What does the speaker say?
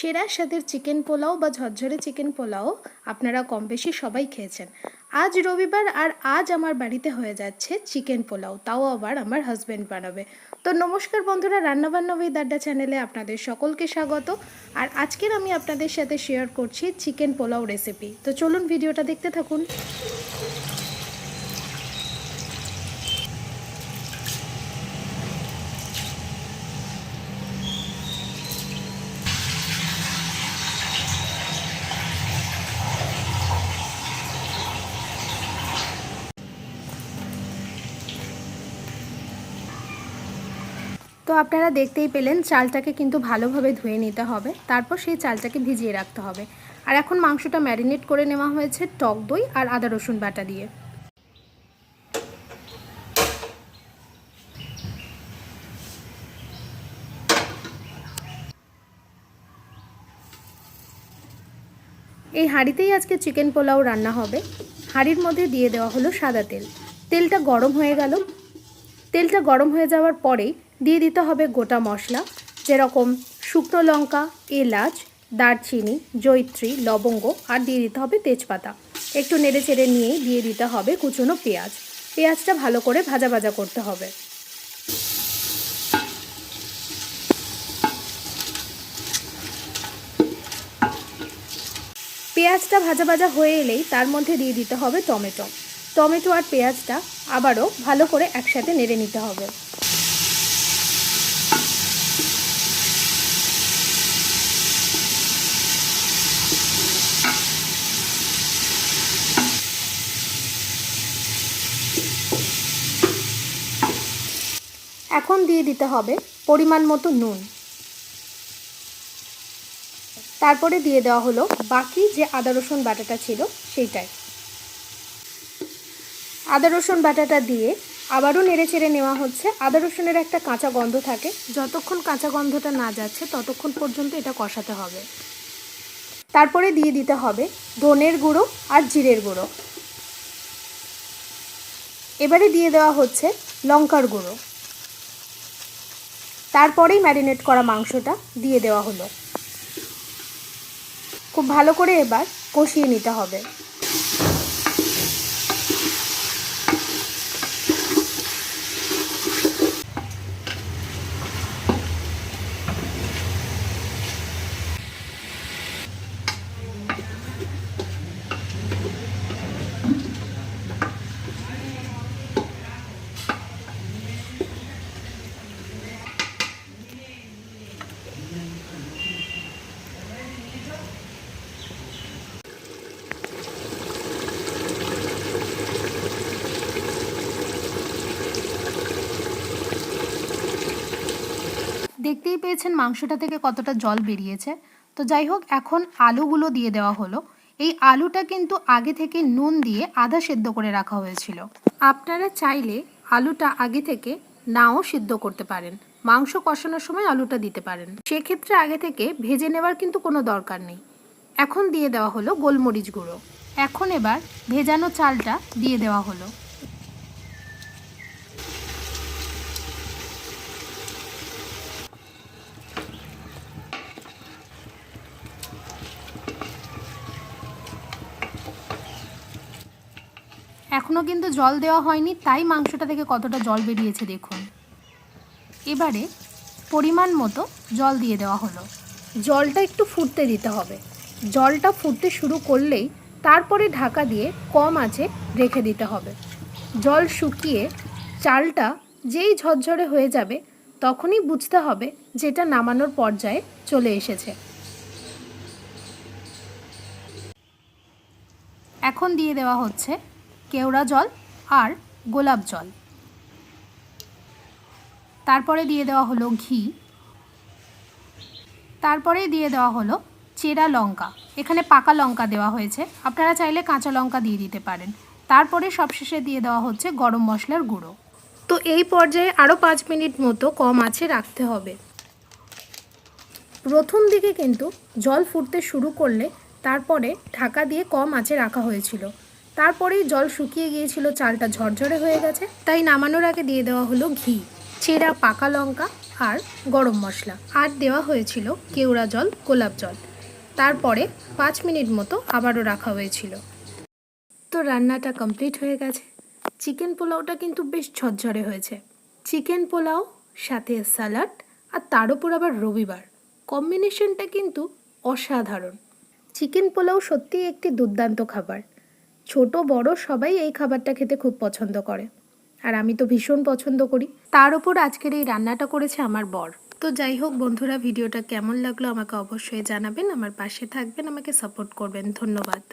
সেরা স্বাদের চিকেন পোলাও বা ঝরঝরে চিকেন পোলাও আপনারা কম বেশি সবাই খেয়েছেন। আজ রবিবার আর আজ আমার বাড়িতে হয়ে যাচ্ছে চিকেন পোলাও, তাও আবার আমার হাজব্যান্ড বানাবে। তো নমস্কার বন্ধুরা, রান্নাবান্না উইথ আড্ডা চ্যানেলে আপনাদের সকলকে স্বাগত। আর আজকের আমি আপনাদের সাথে শেয়ার করছি চিকেন পোলাও রেসিপি। তো চলুন ভিডিওটা দেখতে থাকুন। তো আপনারা দেখতেই পেলেন চালটাকে কিন্তু ভালোভাবে ধুয়ে নিতে হবে, তারপর সেই চালটাকে ভিজিয়ে রাখতে হবে। আর এখন মাংসটা ম্যারিনেট করে নেওয়া হয়েছে টক দই আর আদা রসুন বাটা দিয়ে। এই হাঁড়িতেই আজকে চিকেন পোলাও রান্না হবে। হাঁড়ির মধ্যে দিয়ে দেওয়া হলো সাদা তেল। তেলটা গরম হয়ে গেল। তেলটা গরম হয়ে যাওয়ার পরেই দিয়ে দিতে হবে গোটা মশলা, যেরকম শুকনো লঙ্কা, এলাচ, দারচিনি, জয়িত্রী, লবঙ্গ, আর দিয়ে দিতে হবে তেজপাতা। একটু নেড়ে চেড়ে নিয়েই দিয়ে দিতে হবে কুচনো পেঁয়াজ। পেঁয়াজটা ভালো করে ভাজা ভাজা করতে হবে। পেঁয়াজটা ভাজা ভাজা হয়ে এলেই তার মধ্যে দিয়ে দিতে হবে টমেটো। টমেটো আর পেঁয়াজটা আবারও ভালো করে একসাথে নেড়ে নিতে হবে। এখন দিয়ে দিতে হবে পরিমাণ মতো নুন। তারপরে দিয়ে দেওয়া হলো বাকি যে আদা রসুন বাটাটা ছিল সেইটাই। আদা রসুন বাটাটা দিয়ে আবারও নেড়ে চেড়ে নেওয়া হচ্ছে। আদা রসুনের একটা কাঁচা গন্ধ থাকে, যতক্ষণ কাঁচা গন্ধটা না যাচ্ছে ততক্ষণ পর্যন্ত এটা কষাতে হবে। তারপরে দিয়ে দিতে হবে ধনের গুঁড়ো আর জিরের গুঁড়ো। এবারে দিয়ে দেওয়া হচ্ছে লঙ্কার গুঁড়ো। তারপরেই ম্যারিনেট করা মাংসটা দিয়ে দেওয়া হলো। খুব ভালো করে এবার কষিয়ে নিতে হবে। দেখতেই পেয়েছেন মাংসটা থেকে কতটা জল বেরিয়েছে। তো যাই হোক, এখন আলুগুলো দিয়ে দেওয়া হলো। এই আলুটা কিন্তু আগে থেকে নুন দিয়ে আধা সেদ্ধ করে রাখা হয়েছিল। আপনারা চাইলে আলুটা আগে থেকে নাও সিদ্ধ করতে পারেন, মাংস কষানোর সময় আলুটা দিতে পারেন। সেক্ষেত্রে আগে থেকে ভেজে নেওয়ার কিন্তু কোনো দরকার নেই। এখন দিয়ে দেওয়া হলো গোলমরিচ গুঁড়ো। এখন এবার ভেজানো চালটা দিয়ে দেওয়া হলো। এখনও কিন্তু জল দেওয়া হয়নি, তাই মাংসটা থেকে কতটা জল বেরিয়েছে দেখুন। এবারে পরিমাণ মতো জল দিয়ে দেওয়া হলো। জলটা একটু ফুটতে দিতে হবে। জলটা ফুটতে শুরু করলেই তারপরে ঢাকা দিয়ে কম আঁচে রেখে দিতে হবে। জল শুকিয়ে চালটা যেই ঝরঝরে হয়ে যাবে তখনই বুঝতে হবে যেটা নামানোর পর্যায়ে চলে এসেছে। এখন দিয়ে দেওয়া হচ্ছে কেওড়া জল আর গোলাপ জল। তারপরে দিয়ে দেওয়া হলো ঘি। তারপরে দিয়ে দেওয়া হলো চেরা লঙ্কা। এখানে পাকা লঙ্কা দেওয়া হয়েছে, আপনারা চাইলে কাঁচা লঙ্কা দিয়ে দিতে পারেন। তারপরে সবশেষে দিয়ে দেওয়া হচ্ছে গরম মশলার গুঁড়ো। তো এই পর্যায়ে আরও 5 মিনিট মতো কম আঁচে রাখতে হবে। প্রথম দিকে কিন্তু জল ফুটতে শুরু করলে তারপরে ঢাকা দিয়ে কম আঁচে রাখা হয়েছিল। তারপরেই জল শুকিয়ে গিয়েছিল, চালটা ঝরঝরে হয়ে গেছে, তাই নামানোর আগে দিয়ে দেওয়া হলো ঘি, চেরা পাকা লঙ্কা আর গরম মশলা, আর দেওয়া হয়েছিল কেওড়া জল, গোলাপ জল। তারপরে 5 মিনিট মতো আবারও রাখা হয়েছিল। তো রান্নাটা কমপ্লিট হয়ে গেছে। চিকেন পোলাওটা কিন্তু বেশ ঝরঝরে হয়েছে। চিকেন পোলাও সাথে স্যালাড, আর তার উপর আবার রবিবার, কম্বিনেশনটা কিন্তু অসাধারণ। চিকেন পোলাও সত্যিই একটি দুর্দান্ত খাবার। ছোট বড় সবাই এই খাবারটা খেতে খুব পছন্দ করে, আর আমি তো ভীষণ পছন্দ করি। তার উপর আজকের এই রান্নাটা করেছে আমার বর। তো যাই হোক বন্ধুরা, ভিডিওটা কেমন লাগলো আমাকে অবশ্যই জানাবেন, আমার পাশে থাকবেন, আমাকে সাপোর্ট করবেন। ধন্যবাদ।